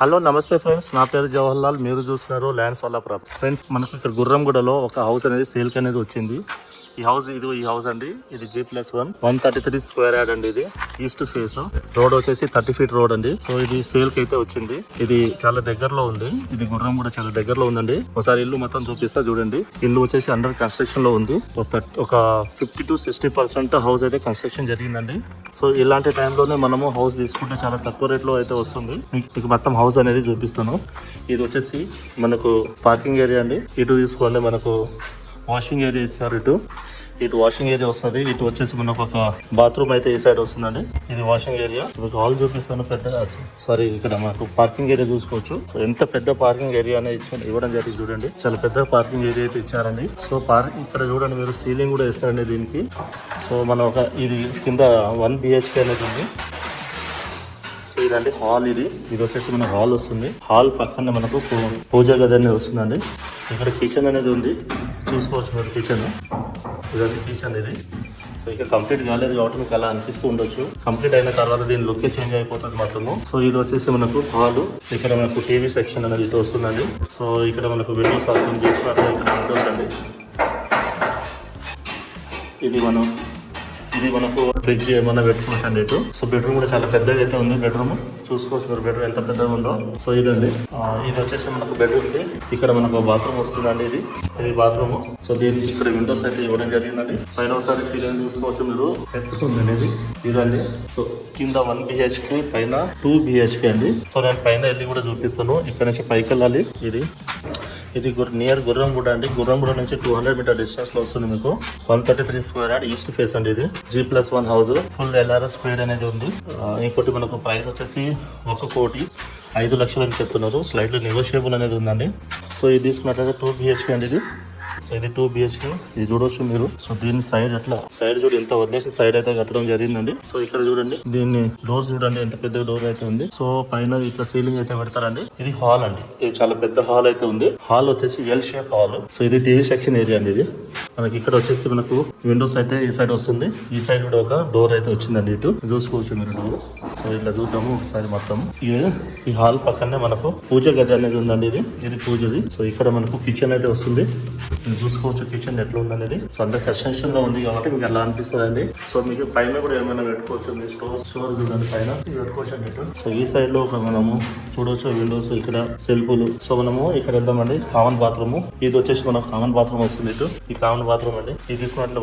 Hello నమస్తే friends, నా పేరు జవహర్ లాల్. మీరు చూస్తున్నారు ల్యాండ్స్ వాళ్ళ ప్రాపర్టీ. ఫ్రెండ్స్, మనకు ఇక్కడ గుర్రంగూడలో ఒక హౌస్ అనేది సేల్ అనేది వచ్చింది. ఈ హౌస్ అండి. ఇది G+1 133 స్క్వేర్ యార్డ్ అండి. ఇది ఈస్ట్ ఫేస్ రోడ్ వచ్చేసి 30 ఫీట్ రోడ్ అండి. సో ఇది సేల్ కి అయితే వచ్చింది. ఇది చాలా దగ్గరలో ఉంది. ఇది గుర్రంగూడ చాలా దగ్గరలో ఉందండి. ఒకసారి ఇల్లు మొత్తం చూపిస్తా చూడండి. ఇల్లు వచ్చేసి అండర్ కన్స్ట్రక్షన్ లో ఉంది. ఒక 50 to 60% హౌస్ అయితే కన్స్ట్రక్షన్ జరిగిందండి. సో ఇలాంటి టైంలోనే మనము హౌస్ తీసుకుంటే చాలా తక్కువ రేట్ లో అయితే వస్తుంది. మీకు మొత్తం హౌస్ అనేది చూపిస్తాను. ఇది వచ్చేసి మనకు పార్కింగ్ ఏరియా అండి. ఇటు తీసుకోండి, మనకు వాషింగ్ ఏరియా ఇచ్చారు. ఇటు వాషింగ్ ఏరియా వస్తుంది. ఇటు వచ్చేసి మనకు ఒక బాత్రూమ్ అయితే ఈ సైడ్ వస్తుందండి. ఇది వాషింగ్ ఏరియా. మీకు హాల్ చూపిస్తాను. పెద్దగా ఇక్కడ మనకు పార్కింగ్ ఏరియా చూసుకోవచ్చు. సో ఎంత పెద్ద పార్కింగ్ ఏరియా అనేది ఇవ్వడం జరిగింది చూడండి. చాలా పెద్ద పార్కింగ్ ఏరియా అయితే ఇచ్చారండి. సో ఇక్కడ చూడండి, మీరు సీలింగ్ కూడా ఇస్తారండి దీనికి. సో మనం ఇది కింద 1 BHK అనేది ఉంది. సో ఇదండి హాల్. ఇది వచ్చేసి మన హాల్ వస్తుంది. హాల్ పక్కన మనకు పూజా గది అనేది వస్తుందండి. ఇక్కడ కిచెన్ అనేది ఉంది, చూసుకోవచ్చు మీరు. కిచెన్ ఇదండి కిచెన్ ఇది. సో ఇక కంప్లీట్ కాలేదు కాబట్టి మీకు అలా అనిపిస్తూ ఉండొచ్చు. కంప్లీట్ అయిన తర్వాత దీని లుక్ చేంజ్ అయిపోతుంది మొత్తము. సో ఇది వచ్చేసి మనకు హాల్. ఇక్కడ మనకు టీవీ సెక్షన్ అనేది ఇటు వస్తుందండి. సో ఇక్కడ మనకు విండోస్ అర్థం చేసుకున్నట్టు ఇక్కడ విండోస్ అండి. ఇది మనకు ఫ్రిడ్జ్ ఏమన్నా పెట్టుకోవచ్చు అండి ఇటు. సో బెడ్రూమ్ కూడా చాలా పెద్దగా అయితే ఉంది. బెడ్రూమ్ చూసుకోవచ్చు మీరు, బెడ్రూమ్ ఎంత పెద్దగా ఉందో. సో ఇదండి, ఇది వచ్చేసి మనకు బెడ్రూమ్ కి. ఇక్కడ మనకు బాత్రూమ్ వస్తుందండి. ఇది బాత్రూమ్. సో దీనికి ఇక్కడ విండోస్ అయితే ఇవ్వడం జరిగిందండి. పైన ఒకసారి సీలింగ్ చూసుకోవచ్చు మీరు, పెట్టుకుంది అనేది. ఇదండి. సో కింద 1 BHK, పైన 2 BHK అండి. సో నేను పైన వెళ్ళి కూడా చూపిస్తాను. ఇక్కడ నుంచి పైకి వెళ్ళాలి. ఇది నియర్ గుర్రంగూడ అండి. గుర్రంగూడ నుంచి 200 మీటర్ డిస్టెన్స్ లో వస్తుంది మీకు. 133 స్క్వేర్ యార్డ్ ఈస్ట్ ఫేస్ అండి. ఇది G+1 హౌస్. ఫుల్ LRS పేడ్ అనేది ఉంది. ఇంకోటి మనకు ప్రైస్ వచ్చేసి 1,05,00,000 అని చెప్తున్నారు. స్లైడ్లీ నెగోషియబుల్ అనేది ఉందండి. సో ఇది తీసుకున్నట్లయితే 2 BHK అండి ఇది. సో ఇది 2 BHK. ఇది చూడవచ్చు మీరు. సో దీని సైడ్ చూడు ఎంత వదిలేసి సైడ్ అయితే కట్టడం జరిగిందండి. సో ఇక్కడ చూడండి, దీన్ని డోర్ చూడండి ఎంత పెద్ద డోర్ అయితే ఉంది. సో పైన ఇట్లా సీలింగ్ అయితే పెడతారండి. ఇది హాల్ అండి. ఇది చాలా పెద్ద హాల్ అయితే ఉంది. హాల్ వచ్చేసి L షేప్ హాల్. సో ఇది టీవీ సెక్షన్ ఏరియా అండి. ఇది మనకి ఇక్కడ వచ్చేసి మనకు విండోస్ అయితే ఈ సైడ్ వస్తుంది. ఈ సైడ్ కూడా ఒక డోర్ అయితే వచ్చిందండి. ఇటు చూసుకోవచ్చు మీరు డోర్. సో ఇలా చూద్దాము ఒకసారి మొత్తం. ఈ హాల్ పక్కనే మనకు పూజ గది అనేది ఉందండి. ఇది పూజది. సో ఇక్కడ మనకు కిచెన్ అయితే వస్తుంది. చూసుకోవచ్చు కిచెన్ ఎట్లా ఉందనేది. సో అండర్ కన్స్ట్రక్షన్ లో ఉంది కాబట్టి మీకు అలా అనిపిస్తుంది అండి. సో మీకు పైన కూడా ఏమైనా పెట్టుకోవచ్చు. మీ స్టోర్ చూడండి, పైన పెట్టుకోవచ్చు అండి. సో ఈ సైడ్ లో మనము చూడవచ్చు విండోస్, ఇక్కడ సెల్ఫ్లు. సో మనము ఇక్కడ వెళ్దామండి. Common bathroom. ఇది వచ్చేసి మనకు కామన్ బాత్రూమ్ వస్తుంది. ఈ కామన్ బాత్రూమ్ అండి. ఇది తీసుకున్నట్లు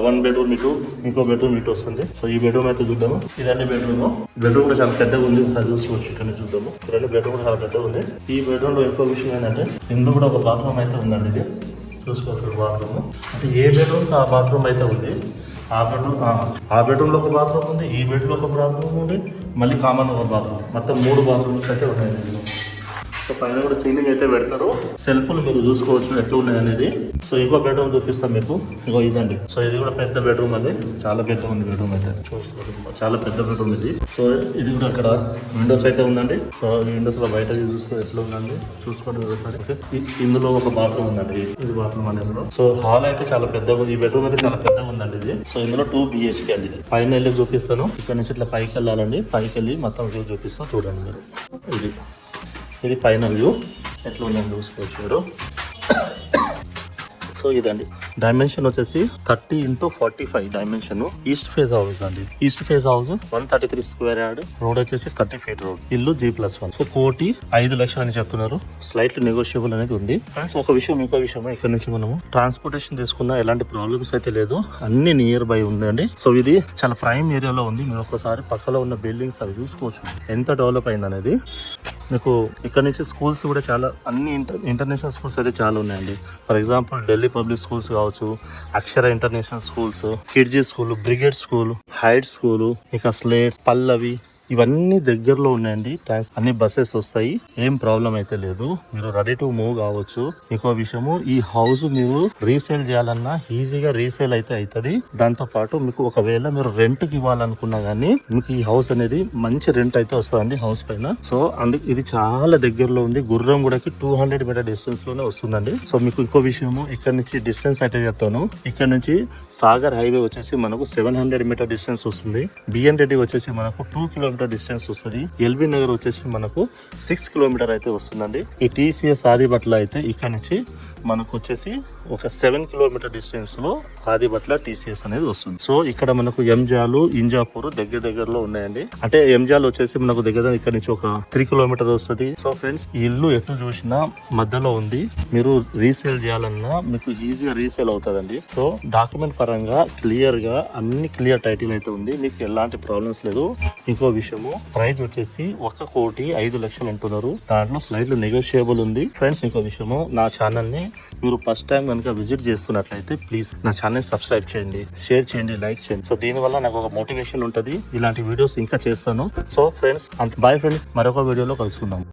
వన్ బెడ్రూమ్ ఇటు, ఇంకో బెడ్రూమ్ ఇటు వస్తుంది. సో ఈ బెడ్రూమ్ అయితే చూద్దాము. ఇదండి బెడ్రూమ్. బెడ్రూమ్ కూడా చాలా పెద్దగా ఉంది. ఒకసారి చూసుకోవచ్చు. ఇక్కడ చూద్దాము. రెండు బెడ్రూమ్ కూడా చాలా పెద్దగా ఉంది. ఈ బెడ్రూమ్ లో ఇంకో విషయం ఏంటంటే ఇందులో కూడా ఒక బాత్రూమ్ అయితే ఉందండి. ఇది చూసుకోవచ్చు బాత్రూమ్. అంటే ఏ బెడ్రూమ్ ఆ బాత్రూమ్ అయితే ఉంది. ఆ బెడ్రూమ్లో ఒక బాత్రూమ్ ఉంది, ఈ బెడ్లో ఒక బాత్రూమ్ ఉంది, మళ్ళీ కామన్ ఒక బాత్రూమ్. మొత్తం 3 బాత్రూమ్స్ అయితే ఉన్నాయి. సో పైన కూడా సీలింగ్ అయితే పెడతారు. సెల్ఫ్లు మీరు చూసుకోవచ్చు ఎట్లా ఉన్నాయి అనేది. సో ఇంకో బెడ్రూమ్ చూపిస్తాం మీకు. ఇదండి. సో ఇది కూడా పెద్ద బెడ్రూమ్ అండి. చాలా పెద్ద ఉంది బెడ్రూమ్ అయితే. చూసుకోవచ్చు, చాలా పెద్ద బెడ్రూమ్ ఇది. సో ఇది కూడా అక్కడ విండోస్ అయితే ఉందండి. సో ఈ విండోస్ లో బయట చూసుకో ఎట్లా ఉందండి. చూసుకోండి. ఇందులో ఒక బాత్రూమ్ ఉందండి. ఇది బాత్రూమ్ అనేది. సో హాల్ అయితే చాలా పెద్దగా, ఈ బెడ్రూమ్ అయితే చాలా పెద్దగా ఉందండి. ఇది సో ఇందులో 2 BHK అండి. ఇది పైన వెళ్ళి చూపిస్తాను. ఇక్కడ నుంచి ఇట్లా పైకి వెళ్ళాలండి. పైకి వెళ్ళి మొత్తం వ్యూ చూపిస్తాను చూడండి మీరు. ఇది పైన వ్యూ ఎట్లా ఉందని చూసుకోవచ్చు మీరు. సో ఇదండి డైమెన్షన్ వచ్చేసి 30 x 45 dimension. East face house అండి. East face house 133 square yard. Road వచ్చేసి 30 ఫీట్ రోడ్. ఇల్లు G+1. సో 1,05,00,000 అని చెప్తున్నారు. స్లైట్లీ నెగోషియబుల్ అనేది ఉంది. ఫ్రెండ్స్, ఇంకో విషయం ఇక్కడ నుంచి మనము ట్రాన్స్పోర్టేషన్ తీసుకున్న ఎలాంటి ప్రాబ్లమ్స్ అయితే లేదు. అన్ని నియర్ బై ఉందండి. సో ఇది చాలా ప్రైమ్ ఏరియాలో ఉంది. మీరు ఒకసారి పక్కలో ఉన్న బిల్డింగ్స్ అవి చూసుకోవచ్చు ఎంత డెవలప్ అయింది అనేది. మీకు ఇక్కడ నుంచి స్కూల్స్ కూడా చాలా, అన్ని ఇంటర్నేషనల్ స్కూల్స్ అయితే చాలా ఉన్నాయండి. For example Delhi public schools కావచ్చు, Akshara international schools, Kidzee school, brigade school, height school, ఇక స్లేట్స్, పల్లవి, ఇవన్నీ దగ్గరలో ఉన్నాయండి. అన్ని బస్సెస్ వస్తాయి. ఏం ప్రాబ్లం అయితే లేదు. మీరు రెడీ టు మూవ్ కావచ్చు. ఇంకో విషయము, ఈ హౌస్ మీరు రీసేల్ చేయాలన్నా ఈజీగా రీసేల్ అయితే అవుతుంది. దాంతో పాటు మీకు ఒకవేళ మీరు రెంట్ కి ఇవ్వాలనుకున్నా గానీ మీకు ఈ హౌస్ అనేది మంచి రెంట్ అయితే వస్తుందండి హౌస్ పైన. సో అందుకు ఇది చాలా దగ్గరలో ఉంది. గుర్రంగూడకి 200 మీటర్ డిస్టెన్స్ లోనే వస్తుందండి. సో మీకు ఇంకో విషయము, ఇక్కడ నుంచి డిస్టెన్స్ అయితే చెప్తాను. ఇక్కడ నుంచి సాగర్ హైవే వచ్చేసి మనకు 700 మీటర్ డిస్టెన్స్ వస్తుంది. బిఎన్ రెడ్డి వచ్చేసి మనకు 2 కిలోమీటర్ కిలోమీటర్ డిస్టెన్స్ వస్తుంది. ఎల్బీ నగర్ వచ్చేసి మనకు 6 కిలోమీటర్ అయితే వస్తుందండి. ఈ టీసీఎస్ ఆదిబట్ల అయితే ఇక్కడ నుంచి మనకు వచ్చేసి ఒక 7 కిలోమీటర్ డిస్టెన్స్ లో ఆదిబట్ల టీసీఎస్ అనేది వస్తుంది. సో ఇక్కడ మనకు ఎంజాలు ఇంజాపూర్ దగ్గరలో ఉన్నాయండి. అంటే ఎంజాలు వచ్చేసి మనకు దగ్గర ఇక్కడ నుంచి ఒక 3 కిలోమీటర్ వస్తుంది. సో ఫ్రెండ్స్ ఈ ఇల్లు ఎటు చూసినా మధ్యలో ఉంది. మీరు రీసేల్ చేయాలన్నా మీకు ఈజీగా రీసేల్ అవుతుందండి. సో డాక్యుమెంట్ పరంగా క్లియర్ గా అన్ని క్లియర్ టైటిల్ అయితే ఉంది. మీకు ఎలాంటి ప్రాబ్లమ్స్ లేదు. ఇంకో విషయము ప్రైస్ వచ్చేసి 1,05,00,000 అంటున్నారు. దాంట్లో స్లైడ్లు నెగోషియబుల్ ఉంది. ఫ్రెండ్స్ ఇంకో విషయము, నా ఛానల్ ని మీరు ఫస్ట్ టైం కనుక విజిట్ చేస్తున్నట్లయితే ప్లీజ్ నా ఛానల్ సబ్స్క్రైబ్ చేయండి, షేర్ చేయండి, లైక్ చేయండి. సో దీనివల్ల నాకు ఒక మోటివేషన్ ఉంటుంది. ఇలాంటి వీడియోస్ ఇంకా చేస్తాను. సో ఫ్రెండ్స్ బాయ్ ఫ్రెండ్స్, మరొక వీడియోలో కలుసుకుందాం.